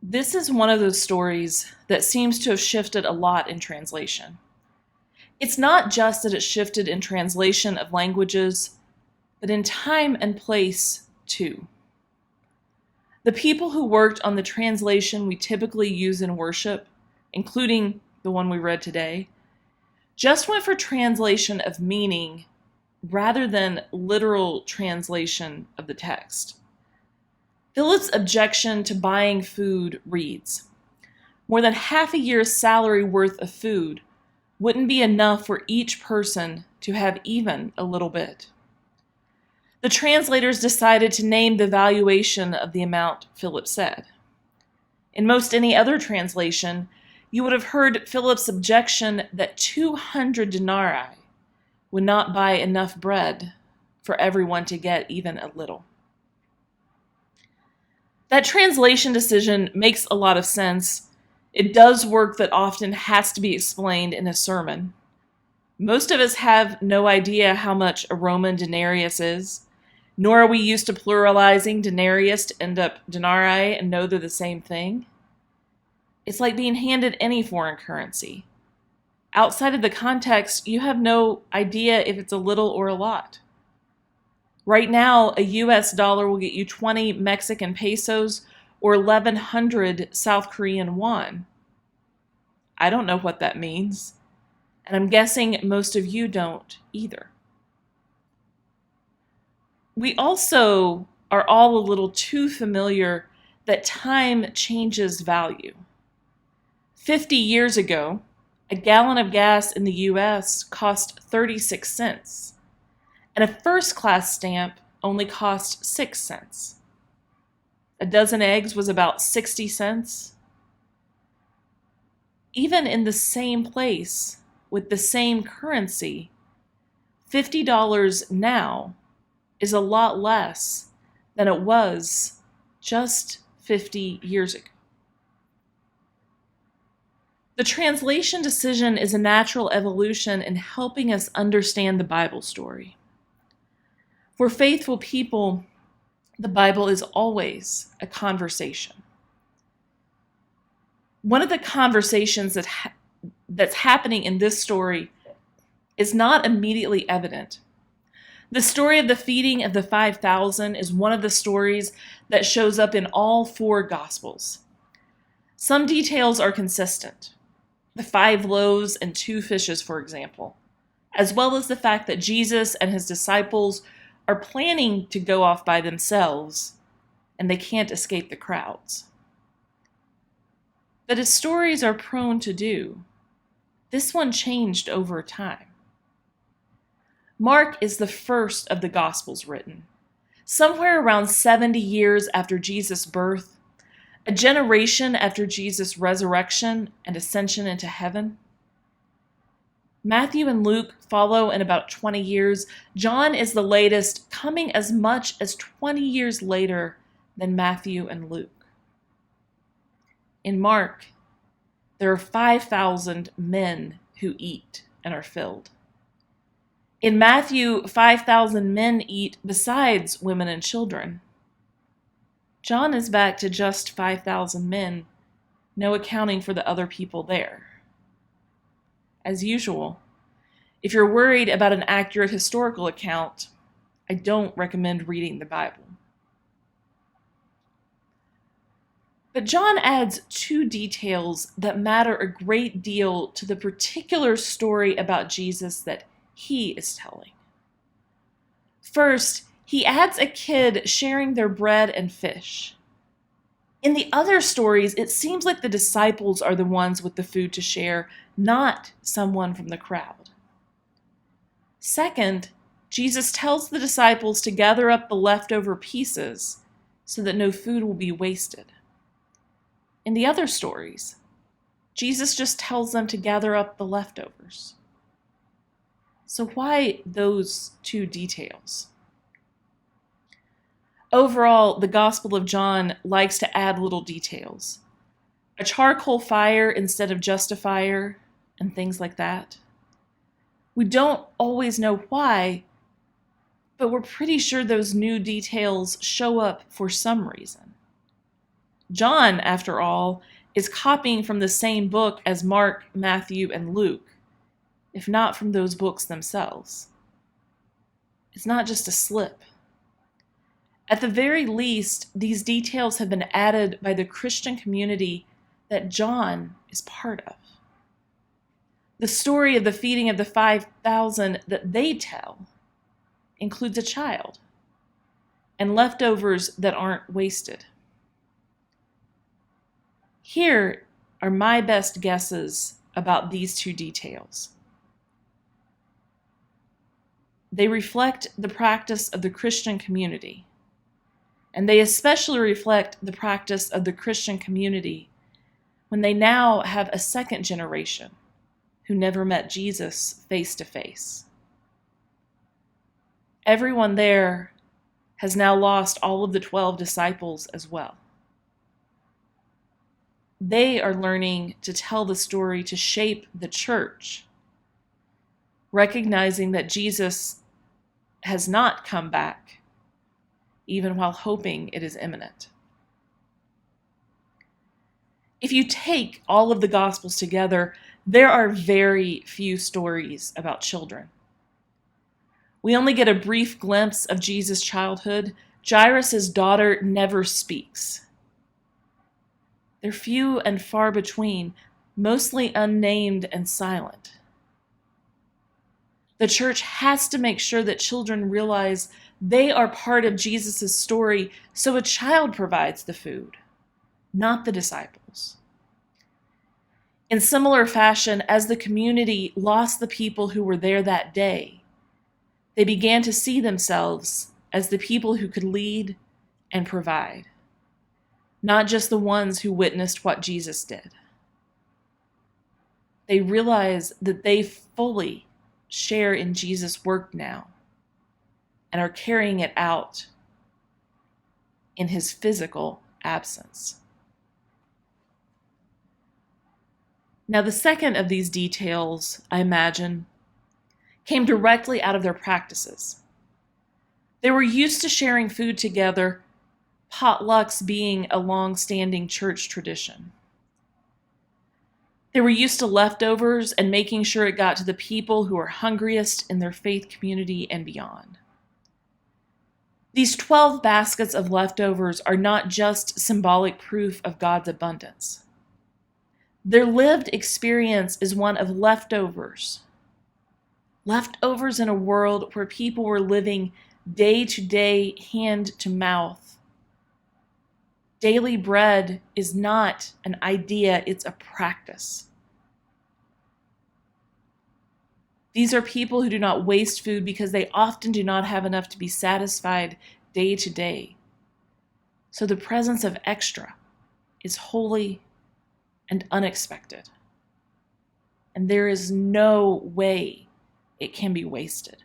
This is one of those stories that seems to have shifted a lot in translation. It's not just that it shifted in translation of languages, but in time and place too. The people who worked on the translation we typically use in worship, including the one we read today, just went for translation of meaning rather than literal translation of the text. Philip's objection to buying food reads, "More than half a year's salary worth of food wouldn't be enough for each person to have even a little bit." The translators decided to name the valuation of the amount Philip said. In most any other translation, you would have heard Philip's objection that 200 denarii would not buy enough bread for everyone to get even a little. That translation decision makes a lot of sense. It does work that often has to be explained in a sermon. Most of us have no idea how much a Roman denarius is, nor are we used to pluralizing denarius to end up denarii and know they're the same thing. It's like being handed any foreign currency. Outside of the context, you have no idea if it's a little or a lot. Right now, a US dollar will get you 20 Mexican pesos or 1,100 South Korean won. I don't know what that means, and I'm guessing most of you don't either. We also are all a little too familiar that time changes value. 50 years ago, a gallon of gas in the US cost 36 cents. And a first-class stamp only cost 6 cents. A dozen eggs was about 60 cents. Even in the same place, with the same currency, $50 now is a lot less than it was just 50 years ago. The translation decision is a natural evolution in helping us understand the Bible story. For faithful people, the Bible is always a conversation. One of the conversations that's happening in this story is not immediately evident. The story of the feeding of the 5,000 is one of the stories that shows up in all four Gospels. Some details are consistent. The 5 loaves and 2 fishes, for example, as well as the fact that Jesus and his disciples are planning to go off by themselves, and they can't escape the crowds. But as stories are prone to do, this one changed over time. Mark is the first of the Gospels written, somewhere around 70 years after Jesus' birth, a generation after Jesus' resurrection and ascension into heaven. Matthew and Luke follow in about 20 years. John is the latest, coming as much as 20 years later than Matthew and Luke. In Mark, there are 5,000 men who eat and are filled. In Matthew, 5,000 men eat besides women and children. John is back to just 5,000 men, no accounting for the other people there. As usual, if you're worried about an accurate historical account, I don't recommend reading the Bible. But John adds 2 details that matter a great deal to the particular story about Jesus that he is telling. First, he adds a kid sharing their bread and fish. In the other stories, it seems like the disciples are the ones with the food to share, not someone from the crowd. Second, Jesus tells the disciples to gather up the leftover pieces so that no food will be wasted. In the other stories, Jesus just tells them to gather up the leftovers. So why those 2 details? Overall, the Gospel of John likes to add little details. A charcoal fire instead of just a fire, and things like that. We don't always know why, but we're pretty sure those new details show up for some reason. John, after all, is copying from the same book as Mark, Matthew, and Luke, if not from those books themselves. It's not just a slip. At the very least, these details have been added by the Christian community that John is part of. The story of the feeding of the 5,000 that they tell includes a child and leftovers that aren't wasted. Here are my best guesses about these two details. They reflect the practice of the Christian community, and they especially reflect the practice of the Christian community when they now have a second generation who never met Jesus face to face. Everyone there has now lost all of the 12 disciples as well. They are learning to tell the story to shape the church, recognizing that Jesus has not come back, even while hoping it is imminent. If you take all of the Gospels together, there are very few stories about children. We only get a brief glimpse of Jesus' childhood. Jairus' daughter never speaks. They're few and far between, mostly unnamed and silent. The church has to make sure that children realize they are part of Jesus' story, so a child provides the food, not the disciples. In similar fashion, as the community lost the people who were there that day, they began to see themselves as the people who could lead and provide, not just the ones who witnessed what Jesus did. They realize that they fully share in Jesus' work now and are carrying it out in his physical absence. Now, the second of these details, I imagine, came directly out of their practices. They were used to sharing food together, potlucks being a long-standing church tradition. They were used to leftovers and making sure it got to the people who are hungriest in their faith community and beyond. These 12 baskets of leftovers are not just symbolic proof of God's abundance. Their lived experience is one of leftovers. Leftovers in a world where people were living day to day, hand to mouth. Daily bread is not an idea, it's a practice. These are people who do not waste food because they often do not have enough to be satisfied day to day. So the presence of extra is holy and unexpected. And there is no way it can be wasted.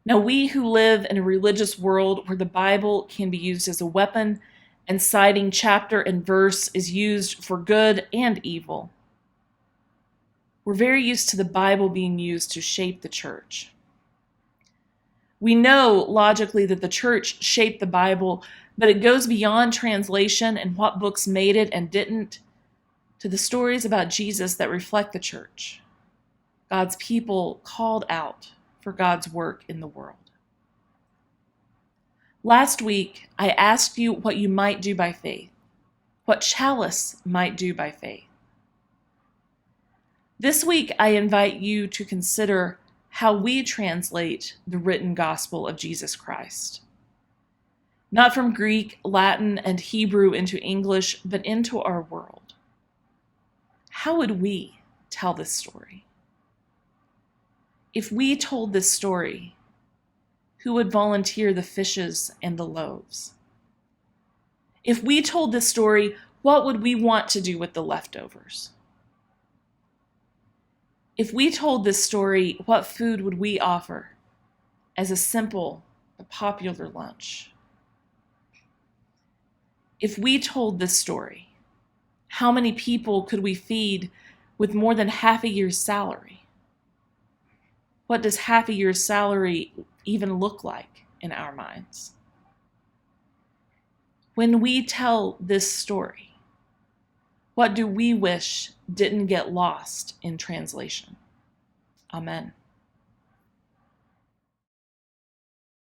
Now, we who live in a religious world where the Bible can be used as a weapon and citing chapter and verse is used for good and evil, we're very used to the Bible being used to shape the church. We know logically that the church shaped the Bible, but it goes beyond translation and what books made it and didn't to the stories about Jesus that reflect the church, God's people called out for God's work in the world. Last week, I asked you what you might do by faith, what Chalice might do by faith. This week, I invite you to consider how we translate the written gospel of Jesus Christ. Not from Greek, Latin, and Hebrew into English, but into our world. How would we tell this story? If we told this story, who would volunteer the fishes and the loaves? If we told this story, what would we want to do with the leftovers? If we told this story, what food would we offer as a simple but popular lunch? If we told this story, how many people could we feed with more than half a year's salary? What does half a year's salary even look like in our minds? When we tell this story, what do we wish didn't get lost in translation? Amen.